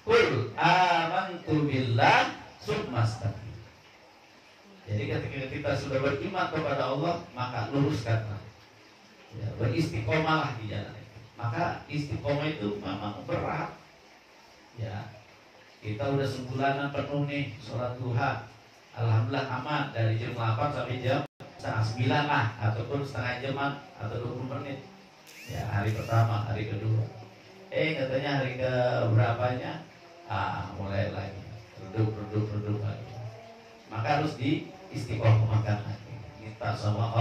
Qul amantu billah tsumastaqim. Jadi ketika kita sudah beriman kepada Allah, maka luruskanlah, ya, beristiqomahlah di jalan itu. Maka istiqomah itu memang berat, ya. Kita udah sebulanan penuh nih sholat duha, alhamdulillah aman dari jam 8 sampai jam setengah 9 lah, ataupun setengah jaman atau 20 menit. Ya, hari pertama, hari kedua. Katanya hari ke berapanya? Mulai lagi redup lagi. Maka harus diistiqomahkan lagi. Minta sama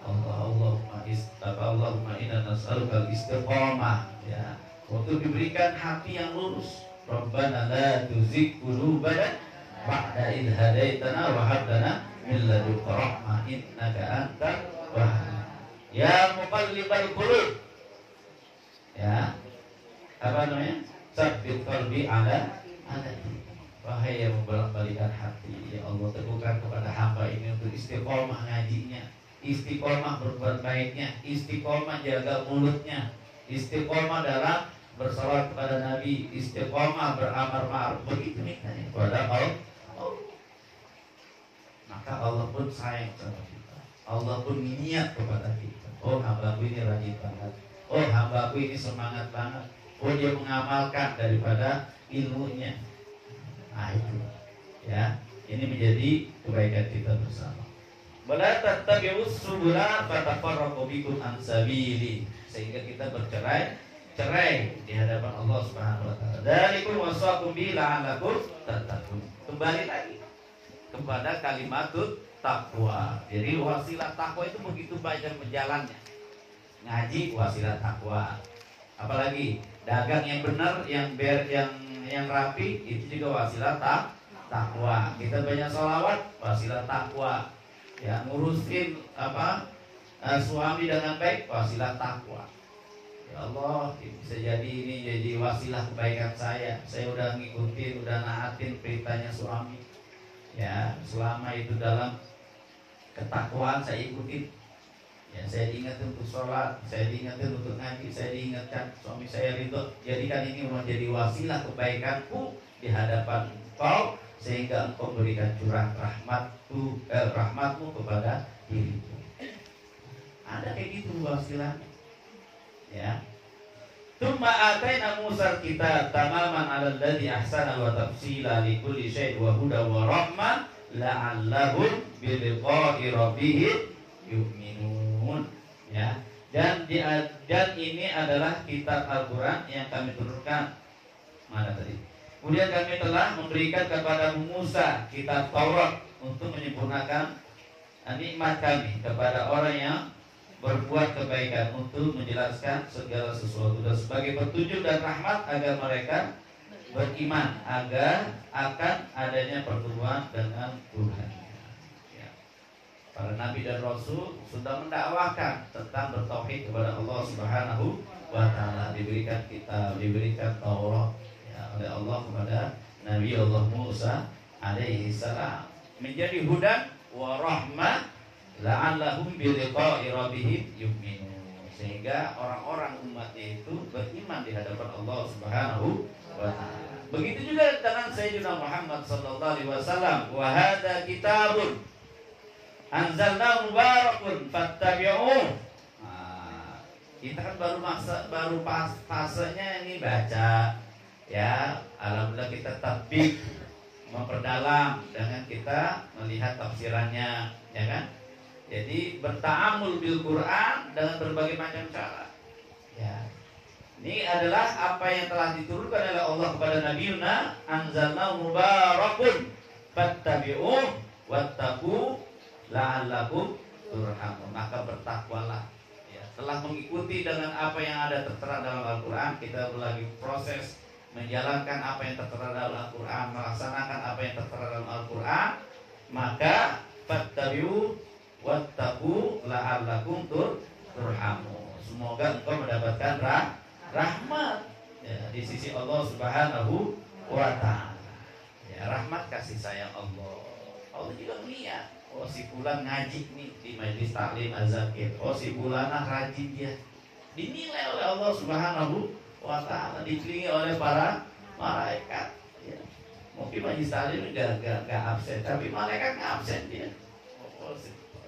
Allahumma inna nas'aluka al-istiqomah, ya. Untuk diberikan hati yang lurus. Rabbana la tuzigh qulubana ba'da idh hadaitana wa hab lana min ladunka rahmah innaka antal wahhab. Ya muqallibal qulub, ya, apa namanya? Tsabbit qalbi ala wahai yang membolak-balikan hati, ya Allah, teguhkan kepada hamba ini untuk istiqomah ngajinya, istiqomah berbuat baiknya, istiqomah jaga mulutnya, istiqomah dalam bersalawat kepada Nabi, istiqomah beramar ma'ruf. Begitu mintanya kepada Allah. Maka Allah pun sayang sama kita. Allah pun niat kepada kita. Oh, hambaku ini rajin banget. Oh, hambaku ini semangat banget. Oh, dia mengamalkan daripada ilmunya. Nah, itu, ya. Ini menjadi kebaikan kita bersama. Wala tattabi'us subula fatafarraqu bikum an sabili. Sehingga kita cerai di hadapan Allah Subhanahu wa taala. Dzalikum wasaqum bi la'allakum tattaqun. Kembali lagi kepada kalimatut takwa. Jadi wasilah takwa itu begitu banyak berjalannya. Ngaji wasilah takwa. Apalagi dagang yang benar, yang rapi, itu juga wasilah takwa. Kita banyak sholawat, wasilah takwa. Ya, ngurusin suami dengan baik, wasilah takwa. Ya Allah, bisa jadi ini jadi wasilah kebaikan saya. Saya udah ngikutin, udah naatin perintahnya suami. Ya, selama itu dalam ketakwaan saya ikutin. Ya, saya diingatkan untuk sholat, saya diingatkan untuk ngaji, saya diingatkan suami saya ridho. Jadikan ini menjadi wasilah kebaikanku di hadapan Engkau, sehingga Engkau berikan curah rahmatmu kepada diriku. Ada kayak gitu wasilah. Ya. Tsumma ataina Musa kitab tamaman 'alal ladzi ahsana wa tafsila li kulli syai' wa huda wa rahmah la'allahum bi liqa'i rabbihim yu'minun. Ya. Dan ini adalah kitab Al-Qur'an yang kami turunkan. Mana tadi? Kemudian kami telah memberikan kepada Musa kitab Taurat untuk menyempurnakan nikmat kami kepada orang yang berbuat kebaikan, untuk menjelaskan segala sesuatu dan sebagai petunjuk dan rahmat agar mereka beriman, agar akan adanya pertemuan dengan Tuhan. Ya. Para nabi dan rasul sudah mendakwahkan tentang bertauhid kepada Allah Subhanahu wa taala, diberikan kitab, diberikan Taurat, ya, oleh Allah kepada Nabi Allah Musa alaihi salam, menjadi hudan wa rahmah la'allahum bi liqa'i rabbihim yu'minun, sehingga orang-orang umatnya itu beriman di hadapan Allah Subhanahu wa taala. Begitu juga dengan Sayyidina Muhammad sallallahu alaihi wasallam, wa hadza kitabun anzalnahu mubarakun fattabi'uh. Kita kan baru fasenya ini baca, ya, alhamdulillah kita tatbik, memperdalam dengan kita melihat tafsirannya, ya kan? Jadi berta'amul bil Quran dengan berbagai macam cara. Ya. Ini adalah apa yang telah diturunkan oleh Allah kepada Nabi Yuna, anzalnahu mubarakun fattabi'uh wattaqu la'allakum turhamun. Maka bertakwalah. Ya. Telah mengikuti dengan apa yang ada tertera dalam Al-Quran, kita lagi proses menjalankan apa yang tertera dalam Al-Quran, melaksanakan apa yang tertera dalam Al-Quran, maka fattabi'uh wattaqu la'allakum turhamun. Semoga engkau mendapatkan rahmat, ya, di sisi Allah Subhanahu wa taala. Ya, rahmat kasih sayang Allah. Allah juga melihat, oh si fulan ngaji nih di majelis taklim az-zakir. Oh si fulanah rajin dia. Dinilai oleh Allah Subhanahu wa taala, dikelilingi oleh para malaikat. Ya. Mungkin Majlis Taklim gak absen, tapi malaikat nggak absen dia.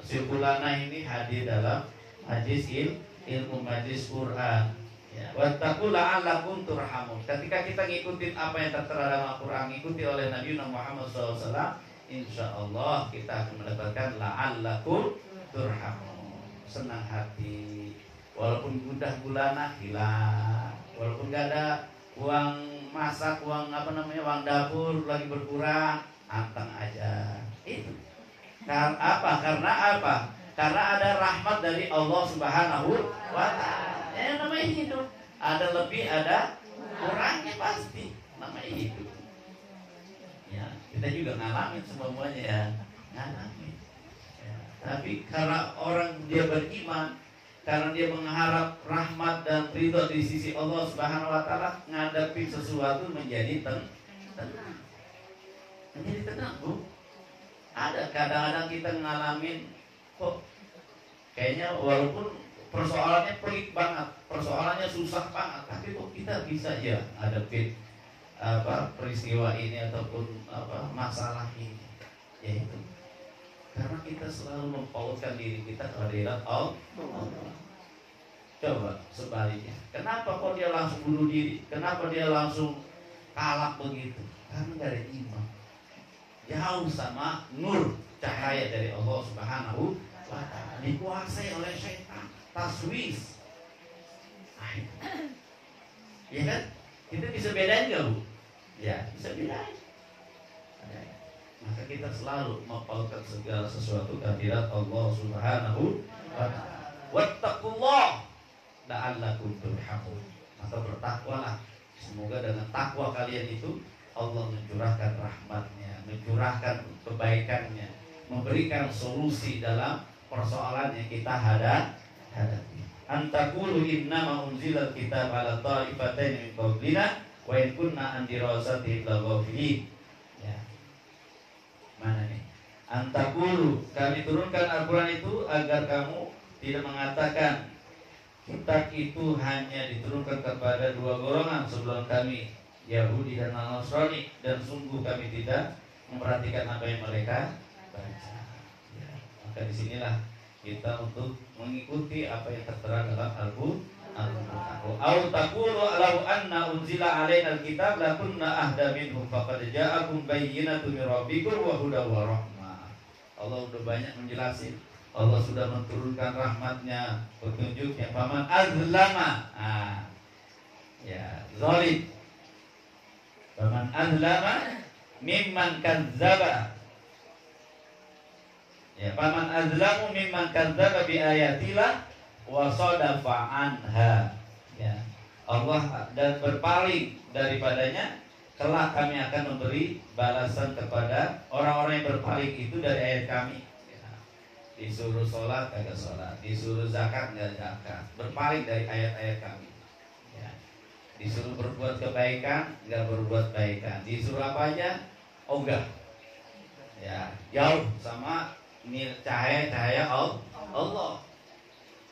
Si fulana ini hadir dalam majlis ilmu, majlis Quran. Ya, wattaqu la'allakum turhamun. Ketika kita ngikutin apa yang tertera dalam Al-Quran, ngikuti oleh Nabi Muhammad SAW, insya Allah kita akan mendapatkan la'allakum turhamun. Senang hati, walaupun gundah gulana hilang, walaupun gak ada uang masak, uang uang dapur lagi berkurang, anteng aja. Itu. Karena apa? Karena ada rahmat dari Allah Subhanahu wa Ta'ala. Namanya hidup. Ada lebih, ada kurangnya pasti. Namanya hidup. Ya, kita juga ngalamin semuanya ya. Ngalamin. Ya, tapi karena orang dia beriman, karena dia mengharap rahmat dan ridho di sisi Allah Subhanahu wa Ta'ala, ngadepin sesuatu menjadi tenang. Menjadi tenang, Bu. Ada kadang-kadang kita ngalamin kok kayaknya walaupun persoalannya pelik banget, persoalannya susah banget, tapi kok kita bisa ya ngadepin peristiwa ini ataupun masalah ini. Yaitu karena kita selalu mempautkan diri kita kepada Allah. Coba sebaliknya, kenapa kok dia langsung bunuh diri? Kenapa dia langsung kalah begitu? Karena gak ada iman. Jauh sama nur cahaya dari Allah Subhanahu wa Ta'ala, dikuasai oleh syaitan, taswis. Ya kan? Kita bisa bedain gak, Bu? Ya, bisa bedain. Maka kita selalu mempautkan segala sesuatu kehadirat Allah Subhanahu wa Ta'ala. Wattaqullah la'allakum turhamun. Maka bertakwalah. Semoga dengan takwa kalian itu Allah mencurahkan rahmatnya, mencurahkan kebaikannya, memberikan solusi dalam persoalan yang kita hadapi. Antakulu innama unzilal kitab ala ta'ifatain min qablina wa in kunna an dirasati laghafilin. Ya. Mana nih? Antakulu, kami turunkan Al-Quran itu agar kamu tidak mengatakan kitab itu hanya diturunkan kepada dua golongan sebelum kami, Yahudi dan Nasrani, dan sungguh kami tidak memperhatikan apa yang mereka baca. Ya, maka disinilah kita untuk mengikuti apa yang tertera dalam Al-Quran. Au taqulu law anna unzila alaina al-kitab lakunna ahda minhum faqad ja'akum bayyinatun min rabbikum wa hudaw wa rahmah. Allah udah banyak menjelasin. Allah sudah menurunkan rahmatnya, petunjuknya. Faman azlama, ya zalim. Faman azlama mimman kadzdzaba. Ya, faman azlamu mimman kadzdzaba bi ayatillah wa sadafa anha. Ya. Allah dan berpaling daripadanya, kelak kami akan memberi balasan kepada orang-orang yang berpaling itu dari ayat kami. Disuruh sholat kagak sholat, disuruh zakat nggak zakat, berpaling dari ayat-ayat kami. Ya. Disuruh berbuat kebaikan nggak berbuat kebaikan, disuruh apa aja ogah. Ya, jauh sama cahaya Allah.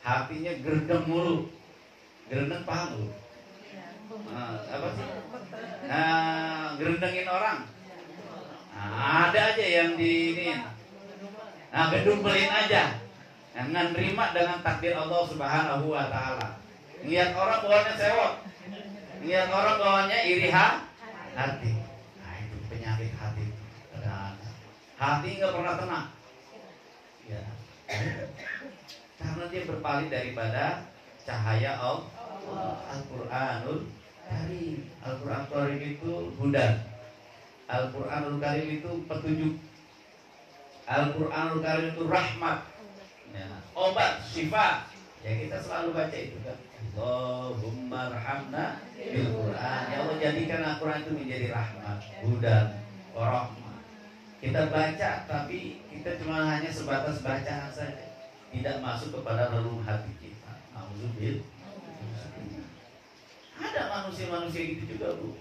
Hatinya gerdeng mulu, gerdeng paham lu? Apa sih? Gerendengin orang. Ada aja yang di ini. Gedumbelin aja. Jangan terima dengan takdir Allah Subhanahu wa Ta'ala. Lihat orang bawaannya sewot, lihat orang bawaannya iri hati. Nah, itu penyakit hati. Hati nggak pernah tenang. Ya. Karena dia berpaling daripada cahaya Allah. Al-Quranul Karim. Al-Quran Karim itu hudan. Al-Quranul Karim itu petunjuk. Al-Quranul Karim itu rahmat, ya, obat, syifa. Ya kita selalu baca itu kan. Allahumma rahamna bil Quran. Ya Allah jadikan Al-Quran itu menjadi rahmat, hudan, warahmah. Kita baca tapi kita cuma hanya sebatas bacaan saja, tidak masuk kepada relung hati kita. Auzubillah. Ada manusia-manusia gitu juga, Bu.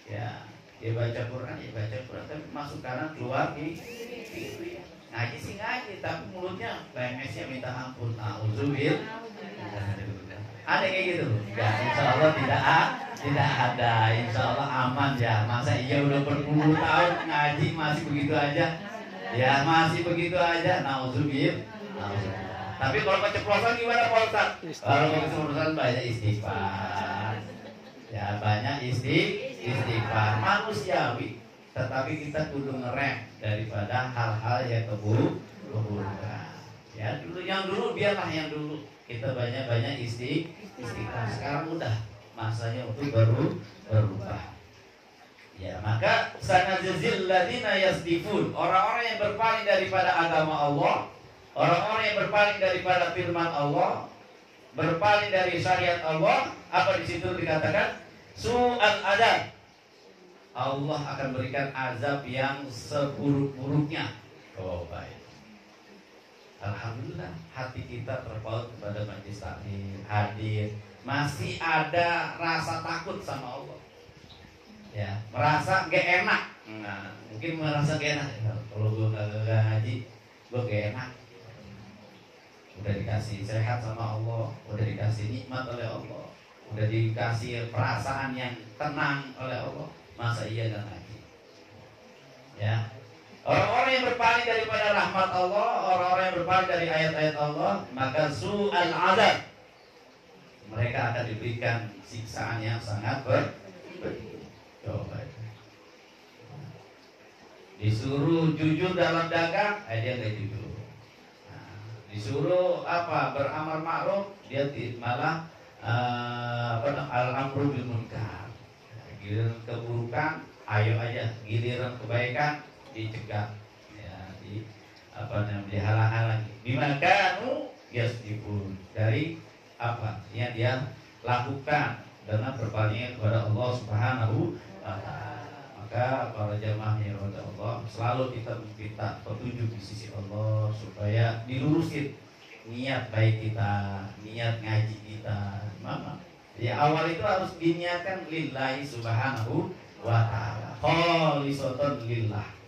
Ya. Dia baca Quran, tapi masuk kanan keluar di kiri. Ngaji sih ngaji, tapi mulutnya lemesnya minta ampun. Auzubillah. Ada kayak gitu? Enggak, insya Allah tidak Tidak ada, insya Allah aman ya. Masa iya udah berpuluh tahun ngaji masih begitu aja? Ya masih begitu aja. Nauzubillah. Tapi kalau keceplosan gimana Pak Ustaz? Kalau keceplosan banyak istighfar. Ya banyak istighfar manusiawi. Tetapi kita kudu ngerem daripada hal-hal yang keburukan. Ya yang dulu biarlah yang dulu. Kita banyak istighfar. Sekarang udah masanya untuk berubah. Ya, maka sanadzil ladina yasdifun, orang-orang yang berpaling daripada agama Allah, orang-orang yang berpaling daripada firman Allah, berpaling dari syariat Allah, apa di situ dikatakan? Su'al adab. Allah akan berikan azab yang seburuk-buruknya. Oh, baik. Alhamdulillah hati kita terpaut kepada majelis taklim, hadir, masih ada rasa takut sama Allah. Ya, merasa gak enak. Nah, mungkin merasa gak enak. Ya, kalau gue kagak ngaji, gue gak enak. Udah dikasih sehat sama Allah, udah dikasih nikmat oleh Allah, udah dikasih perasaan yang tenang oleh Allah, masa iya gak ngaji? Ya. Orang-orang yang berpaling daripada rahmat Allah, orang-orang yang berpaling dari ayat-ayat Allah, maka su'al azab, mereka akan diberikan siksaan yang sangat coba. Disuruh jujur dalam dagang, dia nggak jujur. Nah, disuruh apa beramal ma'ruf, dia malah al-amru bil munkar. Giliran keburukan, ayo aja. Giliran kebaikan dicegah, ya, dihalang-halangi. Bimakanu yasdifun, dari apa yang dia lakukan dengan berpalingnya kepada Allah Subhanahu wa ta'ala. Maka para jamaah yang dirahmati Allah, selalu kita minta petunjuk di sisi Allah supaya dilurusin niat baik kita, niat ngaji kita. Mama, ya awal itu harus diniatkan lillahi subhanahu wa ta'ala, khalisatan lillah.